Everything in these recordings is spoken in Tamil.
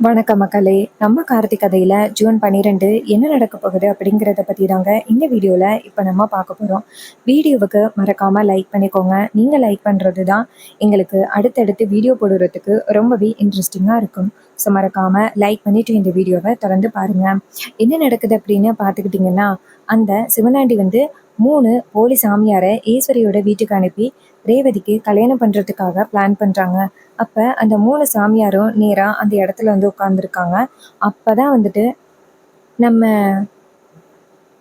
வணக்கம் மக்களே. நம்ம கார்த்திக் கதையில் ஜூன் 12 என்ன நடக்க போகுது அப்படிங்கிறத பற்றி தாங்க இந்த வீடியோவில் இப்போ நம்ம பார்க்க போகிறோம். வீடியோவுக்கு மறக்காமல் லைக் பண்ணிக்கோங்க. நீங்கள் லைக் பண்ணுறது தான் எங்களுக்கு அடுத்தடுத்து வீடியோ போடுறதுக்கு ரொம்பவே இன்ட்ரெஸ்டிங்காக இருக்கும். ஸோ மறக்காமல் லைக் பண்ணிவிட்டு இந்த வீடியோவை தொடர்ந்து பாருங்கள். என்ன நடக்குது அப்படின்னு பார்த்துக்கிட்டிங்கன்னா, அந்த சிவனாண்டி 3 போலி சாமியாரை ஈஸ்வரியோட வீட்டுக்கு அனுப்பி ரேவதிக்கு கல்யாணம் பண்ணுறதுக்காக பிளான் பண்ணுறாங்க. அப்போ அந்த 3 சாமியாரும் நேராக அந்த இடத்துல உட்காந்துருக்காங்க. அப்போ தான் நம்ம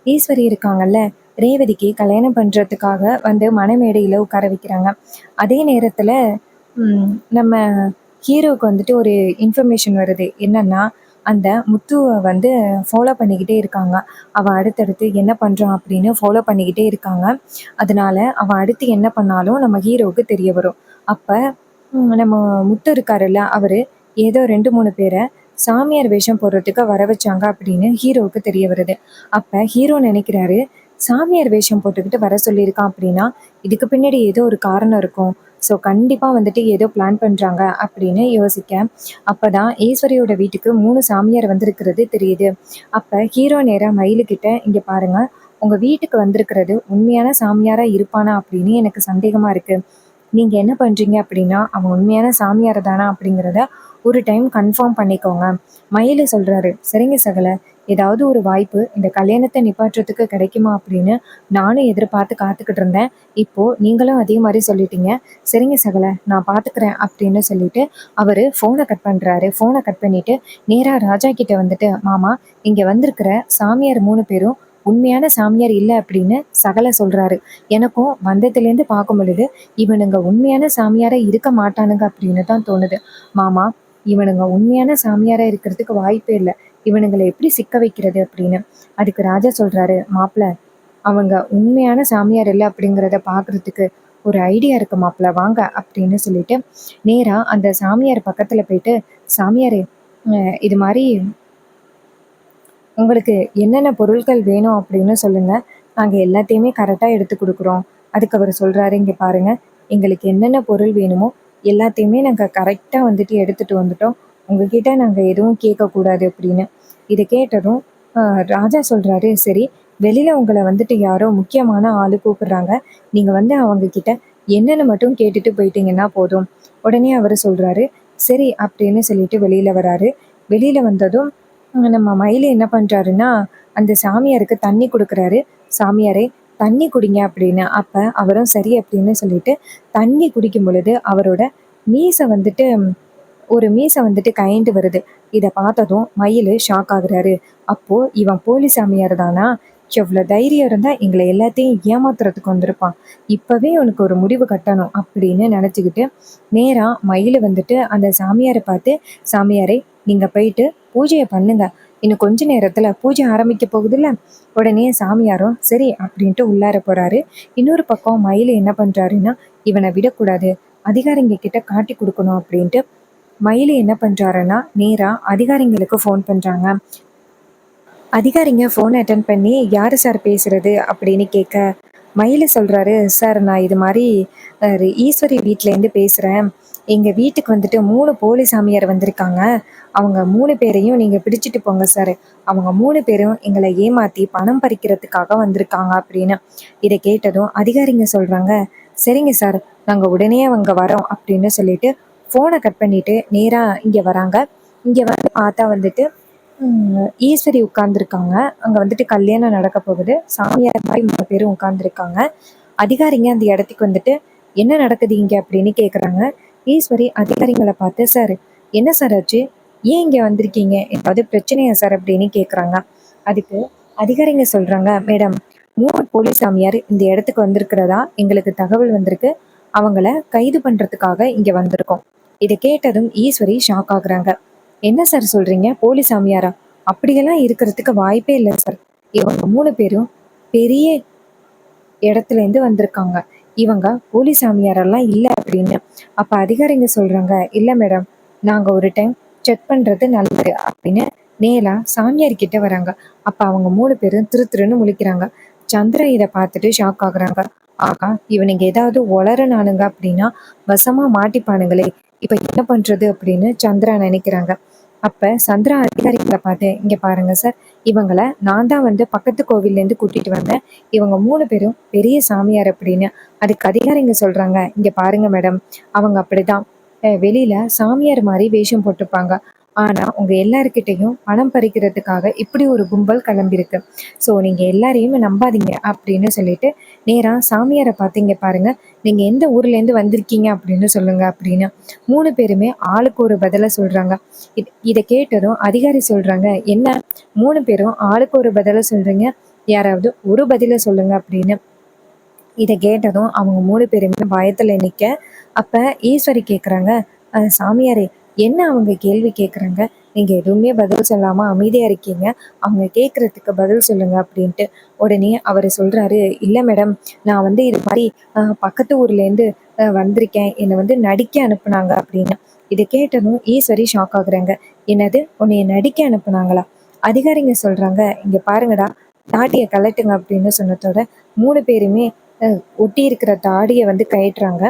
ஈஸ்வரி இருக்காங்கல்ல, ரேவதிக்கு கல்யாணம் பண்ணுறதுக்காக மணமேடையில் உட்கார வைக்கிறாங்க. அதே நேரத்தில் நம்ம ஹீரோவுக்கு ஒரு இன்ஃபர்மேஷன் வருது. என்னன்னா, அந்த முத்துவை ஃபாலோ பண்ணிக்கிட்டே இருக்காங்க. அவள் அடுத்தடுத்து என்ன பண்ணுறான் அப்படின்னு ஃபாலோ பண்ணிக்கிட்டே இருக்காங்க. அதனால அவள் அடுத்து என்ன பண்ணாலும் நம்ம ஹீரோவுக்கு தெரிய வரும். அப்போ நம்ம முத்து இருக்காருல்ல, அவர் ஏதோ 2-3 பேரை சாமியார் வேஷம் போடுறதுக்கு வர வச்சாங்க அப்படின்னு ஹீரோவுக்கு தெரிய வருது. அப்போ ஹீரோ நினைக்கிறாரு, சாமியார் வேஷம் போட்டுக்கிட்டு வர சொல்லியிருக்கான் அப்படின்னா இதுக்கு பின்னாடி ஏதோ ஒரு காரணம் இருக்கும். ஸோ கண்டிப்பாக ஏதோ பிளான் பண்ணுறாங்க அப்படின்னு யோசிக்க, அப்போ தான் ஈஸ்வரியோட வீட்டுக்கு 3 சாமியார் வந்திருக்கிறது தெரியுது. அப்போ ஹீரோ நேராக மயிலுக்கிட்ட, இங்கே பாருங்கள், உங்கள் வீட்டுக்கு வந்திருக்கிறது உண்மையான சாமியாராக இருப்பானா அப்படின்னு எனக்கு சந்தேகமாக இருக்குது. நீங்கள் என்ன பண்ணுறீங்க அப்படின்னா, அவன் உண்மையான சாமியார் தானா அப்படிங்கிறத ஒரு டைம் கன்ஃபார்ம் பண்ணிக்கோங்க. மயில் சொல்கிறாரு, சரிங்க சகல, ஏதாவது ஒரு வாய்ப்பு இந்த கல்யாணத்தை நிப்பாட்டுறதுக்கு கிடைக்குமா அப்படின்னு நானும் எதிர்பார்த்து காத்துக்கிட்டு இருந்தேன். இப்போது நீங்களும் அதே மாதிரி சொல்லிட்டீங்க. சரிங்க சகல, நான் பார்த்துக்கிறேன் அப்படின்னு சொல்லிட்டு அவர் ஃபோனை கட் பண்ணுறாரு. ஃபோனை கட் பண்ணிவிட்டு நேராக ராஜா கிட்ட மாமா, இங்கே வந்திருக்கிற சாமியார் 3 பேரும் உண்மையான சாமியார் இல்லை அப்படின்னு சகல சொல்கிறாரு. எனக்கும் வந்ததுலேருந்து பார்க்கும் பொழுது இவனுங்க உண்மையான சாமியாராக இருக்க மாட்டானுங்க அப்படின்னு தான் தோணுது. மாமா, இவனுங்க உண்மையான சாமியாராக இருக்கிறதுக்கு வாய்ப்பே இல்லை. இவனுங்களை எப்படி சிக்க வைக்கிறது அப்படின்னு. அதுக்கு ராஜா சொல்கிறாரு, மாப்பிள்ள, அவங்க உண்மையான சாமியார் இல்லை அப்படிங்கிறத பார்க்குறதுக்கு ஒரு ஐடியா இருக்கு மாப்பிள்ள, வாங்க அப்படின்னு சொல்லிட்டு நேராக அந்த சாமியார் பக்கத்தில் போயிட்டு, சாமியாரே, இது மாதிரி உங்களுக்கு என்னென்ன பொருட்கள் வேணும் அப்படின்னு சொல்லுங்கள், நாங்கள் எல்லாத்தையுமே கரெக்டாக எடுத்து கொடுக்குறோம். அதுக்கு அவர் சொல்கிறாரு, இங்கே பாருங்கள், எங்களுக்கு என்னென்ன பொருள் வேணுமோ எல்லாத்தையுமே நாங்கள் கரெக்டாக எடுத்துகிட்டு வந்துட்டோம். உங்ககிட்ட நாங்கள் எதுவும் கேட்கக்கூடாது அப்படின்னு. இதை கேட்டதும் ராஜா சொல்கிறாரு, சரி, வெளியில் உங்களை யாரோ முக்கியமான ஆள் கூப்பிடுறாங்க, நீங்கள் அவங்கக்கிட்ட என்னென்னு மட்டும் கேட்டுட்டு போயிட்டீங்கன்னா போதும். உடனே அவர் சொல்கிறாரு, சரி அப்படின்னு சொல்லிட்டு வெளியில் வராரு. வெளியில் வந்ததும் நம்ம மயில் என்ன பண்ணுறாருன்னா, அந்த சாமியாருக்கு தண்ணி கொடுக்குறாரு. சாமியாரே, தண்ணி குடிங்க அப்படின்னு. அப்போ அவரும் சரி அப்படின்னு சொல்லிட்டு தண்ணி குடிக்கும் பொழுது அவரோட மீசை ஒரு மீசை கயண்டு வருது. இதை பார்த்ததும் மயில் ஷாக் ஆகுறாரு. அப்போது இவன் போலி சாமியார் தானா? எவ்வளோ தைரியம் இருந்தால் எங்களை எல்லாத்தையும் ஏமாத்துறதுக்கு வந்திருப்பான். இப்போவே உனக்கு ஒரு முடிவு கட்டணும் அப்படின்னு நினச்சிக்கிட்டு நேராக மயில் அந்த சாமியாரை பார்த்து, சாமியாரே, நீங்கள் போயிட்டு பூஜையை பண்ணுங்க, இன்னும் கொஞ்ச நேரத்தில் பூஜை ஆரம்பிக்க போகுதுல்ல. உடனே சாமியாரும் சரி அப்படின்ட்டு உள்ளார போகிறாரு. இன்னொரு பக்கம் மயில் என்ன பண்ணுறாருன்னா, இவனை விடக்கூடாது, அதிகாரிங்க கிட்ட காட்டி கொடுக்கணும் அப்படின்ட்டு மயில் என்ன பண்ணுறாருன்னா நேராக அதிகாரிங்களுக்கு ஃபோன் பண்ணுறாங்க. அதிகாரிங்க ஃபோன் அட்டன் பண்ணி, யார் சார் பேசுகிறது அப்படின்னு கேட்க, மயில் சொல்கிறாரு, சார், நான் இது மாதிரி ஈஸ்வரி வீட்டிலேருந்து பேசுகிறேன். எங்கள் வீட்டுக்கு 3 போலி சாமியார் வந்திருக்காங்க. அவங்க 3 பேரையும் நீங்கள் பிடிச்சிட்டு போங்க சார். அவங்க 3 பேரும் எங்களை ஏமாற்றி பணம் பறிக்கிறதுக்காக வந்திருக்காங்க அப்படின்னு. இதை கேட்டதும் அதிகாரிங்க சொல்கிறாங்க, சரிங்க சார், நாங்கள் உடனே அவங்க வரோம் அப்படின்னு சொல்லிட்டு ஃபோனை கட் பண்ணிவிட்டு நேராக இங்கே வராங்க. இங்கே பார்த்தா ஈஸ்வரி உட்கார்ந்துருக்காங்க. அங்கே கல்யாணம் நடக்க போகுது. சாமியார் மாதிரி 3 பேரும் உட்கார்ந்துருக்காங்க. அதிகாரிங்க அந்த இடத்துக்கு என்ன நடக்குது இங்கே அப்படின்னு கேட்குறாங்க. ஈஸ்வரி அதிகாரிங்களை பார்த்து, சார், என்ன சார் ஆச்சு, ஏன் இங்கே வந்திருக்கீங்க, ஏதாவது பிரச்சனையா சார் அப்படின்னு கேட்குறாங்க. அதுக்கு அதிகாரிங்க சொல்கிறாங்க, மேடம், 3 போலீஸ் சாமியார் இந்த இடத்துக்கு வந்திருக்கிறதா எங்களுக்கு தகவல் வந்திருக்கு. அவங்கள கைது பண்ணுறதுக்காக இங்கே வந்திருக்கோம். இதை கேட்டதும் ஈஸ்வரி ஷாக் ஆகுறாங்க. என்ன சார் சொல்கிறீங்க, போலீஸ் சாமியாரா? அப்படியெல்லாம் இருக்கிறதுக்கு வாய்ப்பே இல்லை சார். இவங்க 3 பேரும் பெரிய இடத்துலேருந்து வந்திருக்காங்க. இவங்க போலீஸ் சாமியாரெல்லாம் இல்லை அப்படின்னு. அப்போ அதிகாரிங்க சொல்கிறாங்க, இல்லை மேடம், நாங்கள் ஒரு டைம் செக் பண்ணுறது நல்லது அப்படின்னு நேராக சாமியார்கிட்ட வராங்க. அப்போ அவங்க 3 பேரும் திருன்னு முழிக்கிறாங்க. சந்திரா இதை பார்த்துட்டு ஷாக் ஆகுறாங்க. ஆகா, இவனுங்க ஏதாவது உளறனானுங்க அப்படின்னா வசமாக மாட்டிப்பானுங்களே, இப்போ என்ன பண்ணுறது அப்படின்னு சந்திரா நினைக்கிறாங்க. அப்ப சந்திரா அதிகாரிகளை பார்த்து, இங்க பாருங்க சார், இவங்கள நான் தான் வந்து பக்கத்து கோவில்லேருந்து கூட்டிட்டு வந்தேன். இவங்க 3 பேரும் பெரிய சாமியார் அப்படின்னு. அதுக்கு அதிகாரிங்க சொல்றாங்க, இங்க பாருங்க மேடம், அவங்க அப்படிதான். வெளியில சாமியார் மாரி வேஷம் போட்டுப்பாங்க. ஆனா உங்க எல்லார்கிட்டயும் பணம் பறிக்கிறதுக்காக இப்படி ஒரு கும்பல் கிளம்பியிருக்கு. ஸோ நீங்க எல்லாரையும் நம்பாதீங்க அப்படின்னு சொல்லிட்டு நேரா சாமியார பார்த்து, இங்க பாருங்க, நீங்க எந்த ஊர்லேருந்து வந்திருக்கீங்க அப்படின்னு சொல்லுங்க அப்படின்னு. 3 பேருமே ஆளுக்கு ஒரு பதில சொல்றாங்க. இத கேட்டதும் அதிகாரி சொல்றாங்க, என்ன 3 பேரும் ஆளுக்கு ஒரு பதில சொல்றீங்க? யாராவது ஒரு பதில சொல்லுங்க அப்படின்னு. இத கேட்டதும் அவங்க 3 பேருமே பயத்துல நிக்க, அப்ப ஈஸ்வரி கேட்குறாங்க, சாமியாரே, என்ன அவங்க கேள்வி கேட்குறாங்க? நீங்க எதுவுமே பதில் சொல்லாம அமைதியா இருக்கீங்க. அவங்க கேட்கறதுக்கு பதில் சொல்லுங்க அப்படின்ட்டு. உடனே அவரு சொல்றாரு, இல்ல மேடம், நான் வந்து இது மாரி பக்கத்து ஊர்லேருந்து வந்திருக்கேன். என்ன வந்து நடிக்க அனுப்புனாங்க அப்படின்னு. இத கேட்டதும் ஈஸ்வரி ஷாக் ஆகுறாங்க. என்னது? உன்னைய நடிக்க அனுப்புனாங்களா? அதிகாரிங்க சொல்றாங்க, இங்க பாருங்கடா, தாடிய கழட்டுங்க அப்படின்னு சொன்னதோட 3 பேருமே ஒட்டி இருக்கிற தாடிய வந்து கழட்டுறாங்க.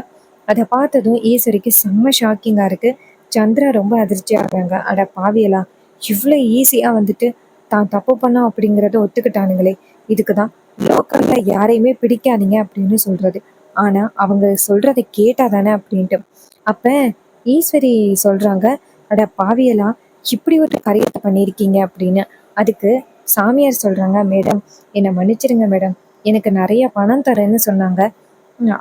அத பார்த்ததும் ஈஸ்வரிக்கு செம்ம ஷாக்கிங்கா இருக்கு. சந்திரா ரொம்ப அதிர்ச்சி ஆகுறாங்க. அட பாவியலா! இவ்ளோ ஈஸியா வந்துட்டு தான் தப்பு பண்ணோம் அப்படிங்கிறத ஒத்துக்கிட்டானுங்களே! இதுக்கு தான் லோக்கல்ல யாரையுமே பிடிக்காதீங்க அப்படின்னு சொல்றது. ஆனா அவங்க சொல்றத கேட்டா தானே அப்படின்ட்டு. அப்ப ஈஸ்வரி சொல்றாங்க, அட பாவியலா! இப்படி ஒரு காரியத்த பண்ணியிருக்கீங்க அப்படின்னு. அதுக்கு சாமியார் சொல்றாங்க, மேடம், என்ன மன்னிச்சிடுங்க மேடம். எனக்கு நெறைய பணம் தரேன்னு சொன்னாங்க.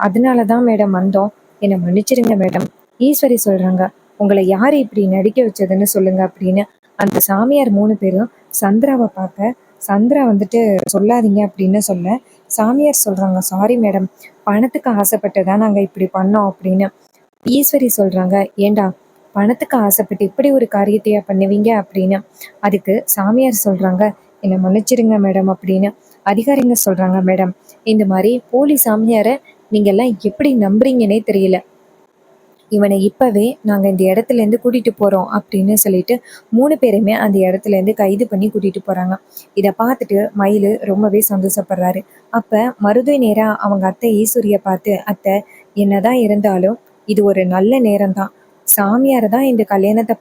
அதனால தான் மேடம் வந்தோம். என்ன மன்னிச்சிடுங்க மேடம். ஈஸ்வரி சொல்றாங்க, உங்கள யாரு இப்படி நடிக்க வச்சதுன்னு சொல்லுங்க அப்படின்னு. அந்த சாமியார் 3 பேரும் சந்திராவ பார்க்க, சந்திரா வந்துட்டு சொல்லாதீங்க அப்படின்னு சொல்ல, சாமியார் சொல்றாங்க, சாரி மேடம். பணத்துக்கு ஆசைப்பட்டு தான் நாங்க இப்படி பண்ணோம் அப்படின்னு. ஈஸ்வரி சொல்றாங்க, ஏன்டா, பணத்துக்கு ஆசைப்பட்டு இப்படி ஒரு காரியத்தையா பண்ணுவீங்க அப்படின்னு. அதுக்கு சாமியார் சொல்றாங்க, என்ன மன்னிச்சிடுங்க மேடம் அப்படின்னு. அதிகாரிங்க சொல்றாங்க, மேடம், இந்த மாதிரி போலி சாமியார நீங்க எல்லாம் எப்படி நம்புறீங்கன்னே தெரியல. இவனை இப்பவே நாங்க இந்த இடத்துலேருந்து கூட்டிட்டு போறோம் அப்படின்னு சொல்லிட்டு 3 பேருமே அந்த இடத்துலேருந்து கைது பண்ணி கூட்டிட்டு போறாங்க. இத பார்த்துட்டு மயிலு ரொம்பவே சந்தோஷப்படுறாரு. அப்ப மருதை நேரா அவங்க அத்தை ஈஸ்வரிய பார்த்து, அத்தை, என்னதான் இருந்தாலும் இது ஒரு நல்ல நேரம் தான். சாமியார தான் இந்த கல்யாணத்த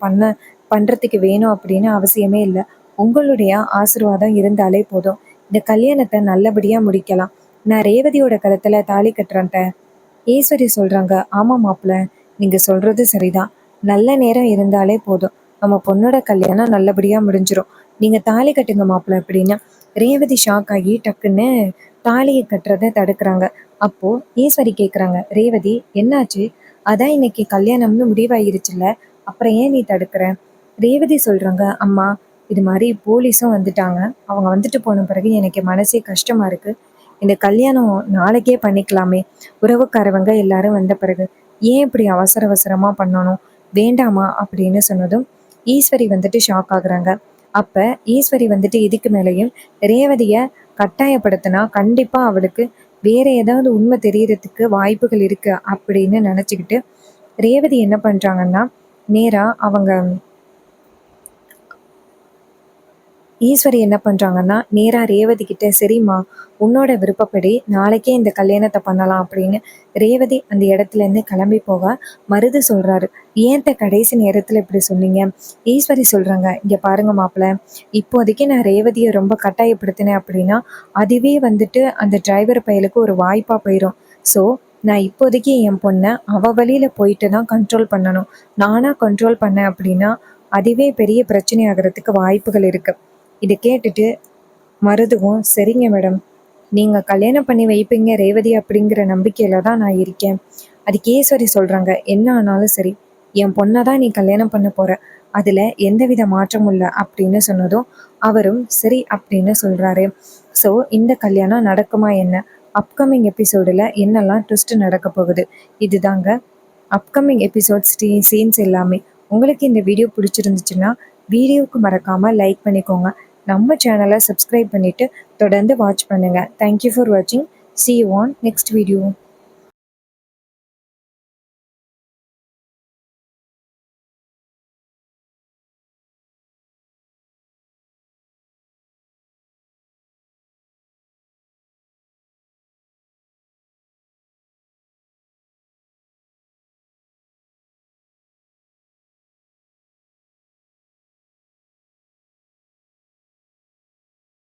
பண்றதுக்கு வேணும் அப்படின்னு அவசியமே இல்ல. உங்களுடைய ஆசீர்வாதம் இருந்தாலே போதும். இந்த கல்யாணத்த நல்லபடியா முடிக்கலாம். நான் ரேவதியோட கழுத்துல தாலி கட்டுறேன் அத்தை. ஈஸ்வரி சொல்றாங்க, ஆமா மாப்பிள்ள, நீங்க சொல்றது சரிதான். நல்ல நேரம் இருந்தாலே போதும். நம்ம பொண்ணோட கல்யாணம் நல்லபடியா முடிஞ்சிரும். நீங்க தாலி கட்டுங்க மாப்பிள்ள அப்படின்னு. ரேவதி ஷாக் ஆகி டக்குன்னு தாலியை கட்டுறத தடுக்கிறாங்க. அப்போ ஈஸ்வரி கேட்குறாங்க, ரேவதி என்னாச்சு? அதான் இன்னைக்கு கல்யாணம்னு முடிவாயிருச்சுல்ல, அப்புறம் ஏன் நீ தடுக்கிற? ரேவதி சொல்றாங்க, அம்மா, இது மாதிரி போலீஸும் வந்துட்டாங்க. அவங்க வந்துட்டு போன பிறகு எனக்கு மனசே கஷ்டமா இருக்கு. இந்த கல்யாணம் நாளைக்கே பண்ணிக்கலாமே. உறவுக்காரவங்க எல்லாரும் வந்த பிறகு ஏன் இப்படி அவசர அவசரமா பண்ணணும்? வேண்டாமா அப்படின்னு சொன்னதும் ஈஸ்வரி வந்துட்டு ஷாக் ஆகுறாங்க. அப்ப ஈஸ்வரி வந்துட்டு இதுக்கு மேலேயும் ரேவதிய கட்டாயப்படுத்தினா கண்டிப்பா அவளுக்கு வேற ஏதாவது உண்மை தெரியறதுக்கு வாய்ப்புகள் இருக்கு அப்படின்னு நினைச்சுக்கிட்டு ரேவதி என்ன பண்றாங்கன்னா, நேரா அவங்க ஈஸ்வரி என்ன பண்றாங்கன்னா, நேரா ரேவதி கிட்ட, சரிம்மா, உன்னோட விருப்பப்படி நாளைக்கே இந்த கல்யாணத்த பண்ணலாம் அப்படின்னு ரேவதி அந்த இடத்துலேருந்து கிளம்பி போக, மருது சொல்றாரு, ஏன்ட்ட கடைசி நேரத்துல இப்படி சொன்னீங்க? ஈஸ்வரி சொல்றாங்க, இங்க பாருங்க மாப்பிள்ள, இப்போதைக்கு நான் ரேவதியை ரொம்ப கட்டாயப்படுத்தினேன் அப்படின்னா, அதுவே வந்துட்டு அந்த டிரைவர் பயலுக்கு ஒரு வாய்ப்பா போயிடும். ஸோ நான் இப்போதைக்கு என் பொண்ணை அவ வழியில போயிட்டு தான் கண்ட்ரோல் பண்ணணும். நானா கண்ட்ரோல் பண்ணேன் அப்படின்னா அதுவே பெரிய பிரச்சனை ஆகிறதுக்கு வாய்ப்புகள் இருக்கு. இத கேட்டுட்டு மருதுவும், சரிங்க மேடம். நீங்க கல்யாணம் பண்ணி வைப்பீங்க ரேவதி அப்படிங்கிற நம்பிக்கையில தான் நான் இருக்கேன். அதுக்கு ஈஸ்வரி சொல்றாங்க, என்ன ஆனாலும் சரி, என் பொண்ண தான் நீ கல்யாணம் பண்ண போற. அதுல எந்தவித மாற்றமும் இல்ல அப்படின்னு சொன்னதும், அவரும் சரி அப்படின்னு சொல்றாரு. ஸோ இந்த கல்யாணம் நடக்குமா என்ன? அப்கமிங் எபிசோடுல என்னெல்லாம் ட்விஸ்ட் நடக்க போகுது? இதுதாங்க அப்கமிங் எபிசோட்ஸ் சீன்ஸ் எல்லாமே. உங்களுக்கு இந்த வீடியோ பிடிச்சிருந்துச்சுன்னா, வீடியோவுக்கு மறக்காம லைக் பண்ணிக்கோங்க. நம்ம சேனலை சப்ஸ்கிரைப் பண்ணிட்டு தொடர்ந்து வாட்ச் பண்ணுங்க. தேங்க்யூ ஃபார் வாட்சிங். See you on next video.